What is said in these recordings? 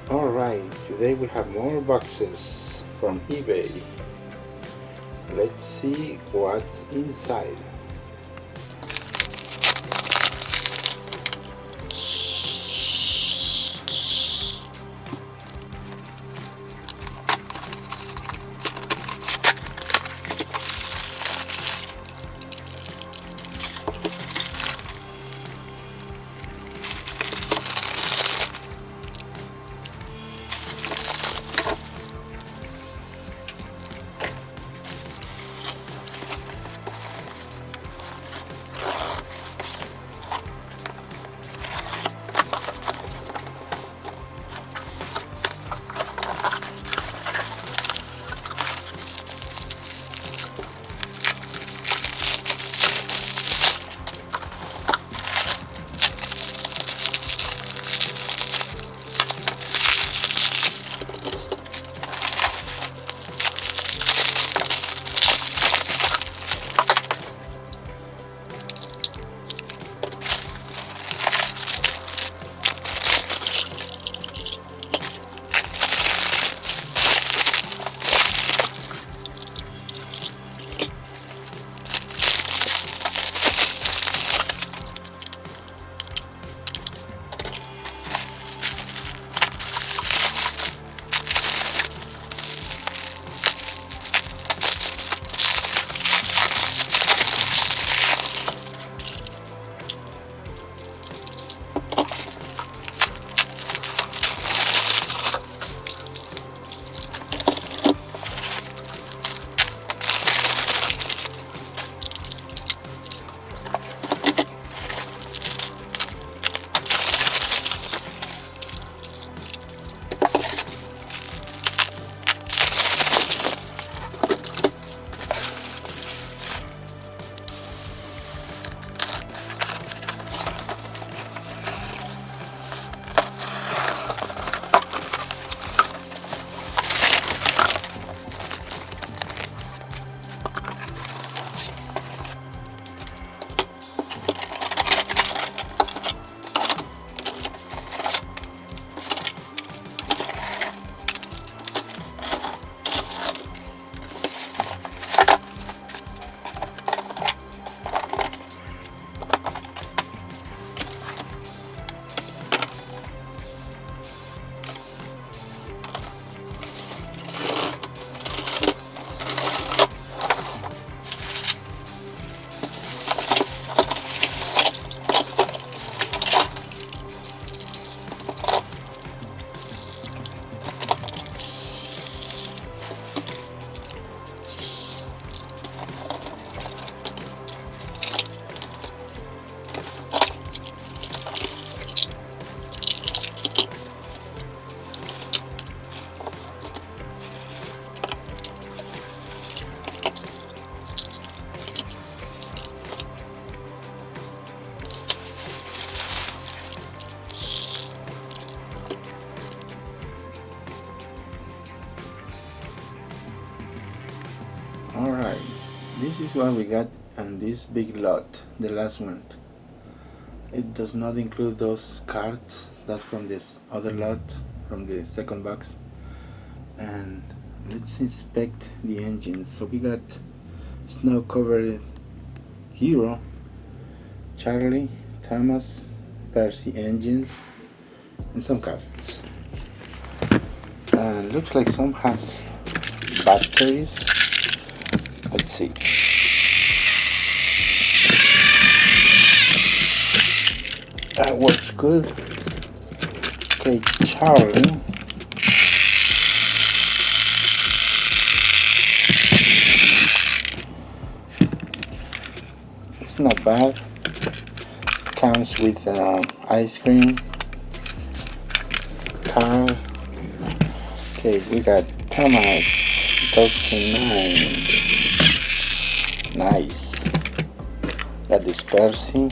Alright, today we have more boxes from eBay. Let's see what's inside. Alright, this is what we got on this big lot, the last one. It does not include those cards that from this other lot, from the second box. And let's inspect the engines. So we got snow covered Hero, Charlie, Thomas, Percy engines, and some cards. And looks like some has batteries. Let's see. That works good. Okay, Charlie. It's not bad. It comes with ice cream. Carl. Okay, we got Tomas, 2009. Nice. Got this Percy.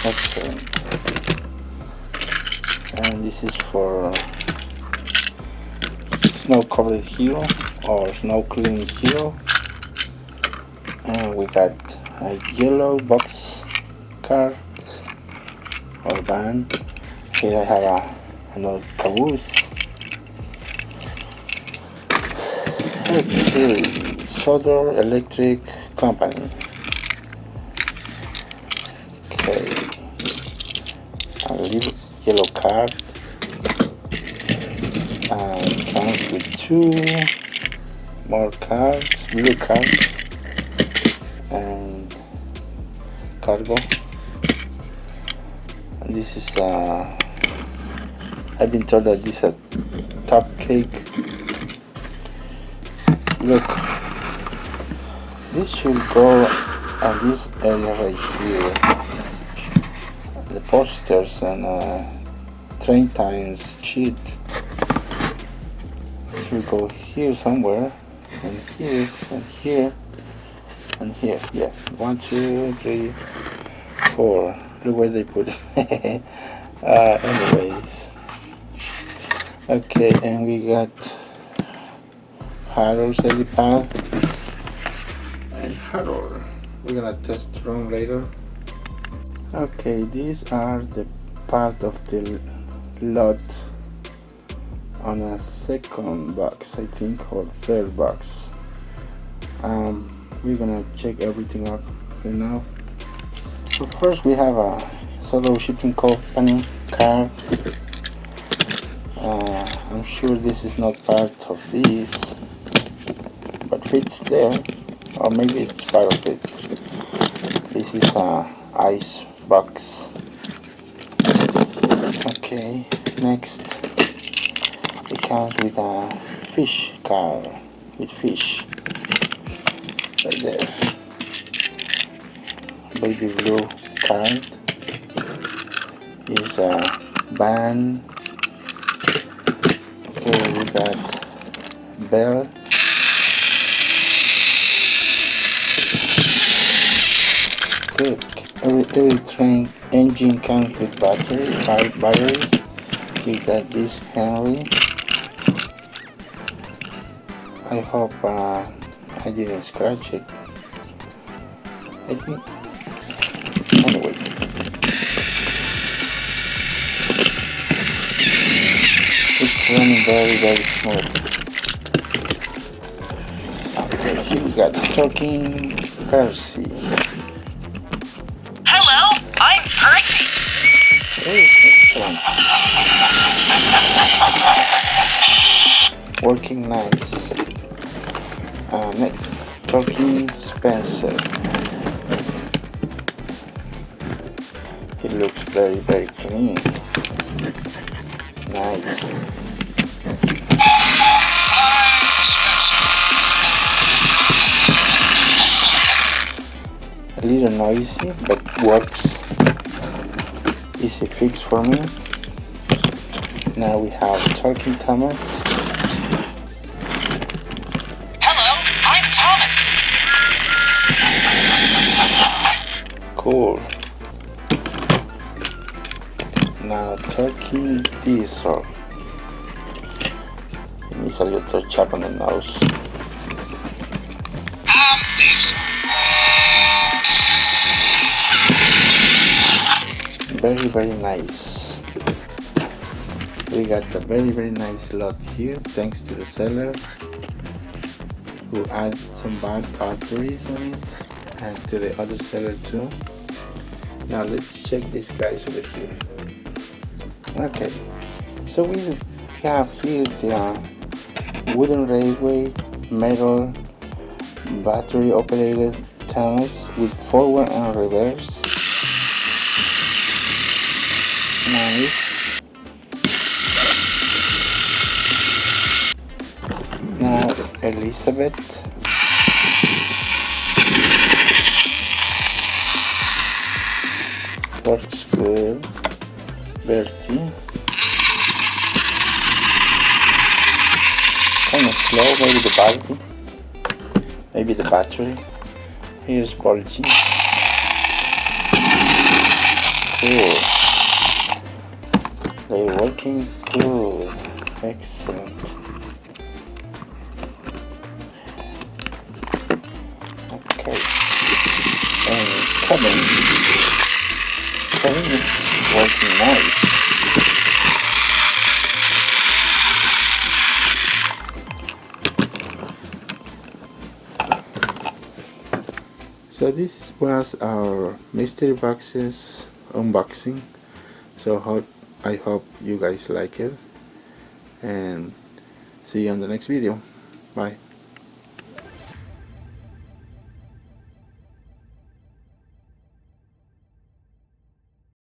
Excellent. And this is for snow covered hero or snow cleaning hero. And we got a yellow box car or van. Here I have another caboose. Okay, Solar Electric Company. Okay, a little yellow card. Comes with 2 more cards, blue cards, and cargo. And this is I've been told that this is a top cake. Look, this should go on this area right here. The posters and train times sheet should go here somewhere, and here, and here, and here. Yeah, 1, 2, 3, 4. Look where they put it. Anyways, okay, and we got Harold's helipad and Harold. We're gonna test run later. Okay, these are the part of the lot on a second box, I think, or third box. We're gonna check everything up here now. So first we have a Solar Shipping Company card. I'm sure this is not part of this, but fits there, or maybe it's part of it. This is a ice box. Okay, next it comes with a fish card with fish right there. Baby blue card is a van. Okay, we got bell. Good. Every train engine comes with 5 batteries. We got this Henry. I hope I didn't scratch it. I think. Anyway. It's running very smooth. Okay, here we got talking Percy. Hello, I'm Percy. Oh, excellent. Working nice. Next, talking Spencer. It looks very clean. Nice. A little noisy, but works. Easy fix for me. Now we have talking Thomas. Hello, I'm Thomas. Cool. Now talking diesel. It needs a little chop on the nose. Very nice. We got a very nice lot here, thanks to the seller who added some batteries on it, and to the other seller too. Now let's check these guys over here. Okay, so we have here the wooden railway, metal, battery operated Thomas with forward and reverse. Nice. Now Elizabeth. Works good. Bertie. Kind of slow, maybe the battery. Here's Bolgi. Cool. They're working good. Excellent. Okay. And happened? Everything is working nice. So this was our mystery boxes unboxing. So I hope you guys like it, and see you on the next video. Bye.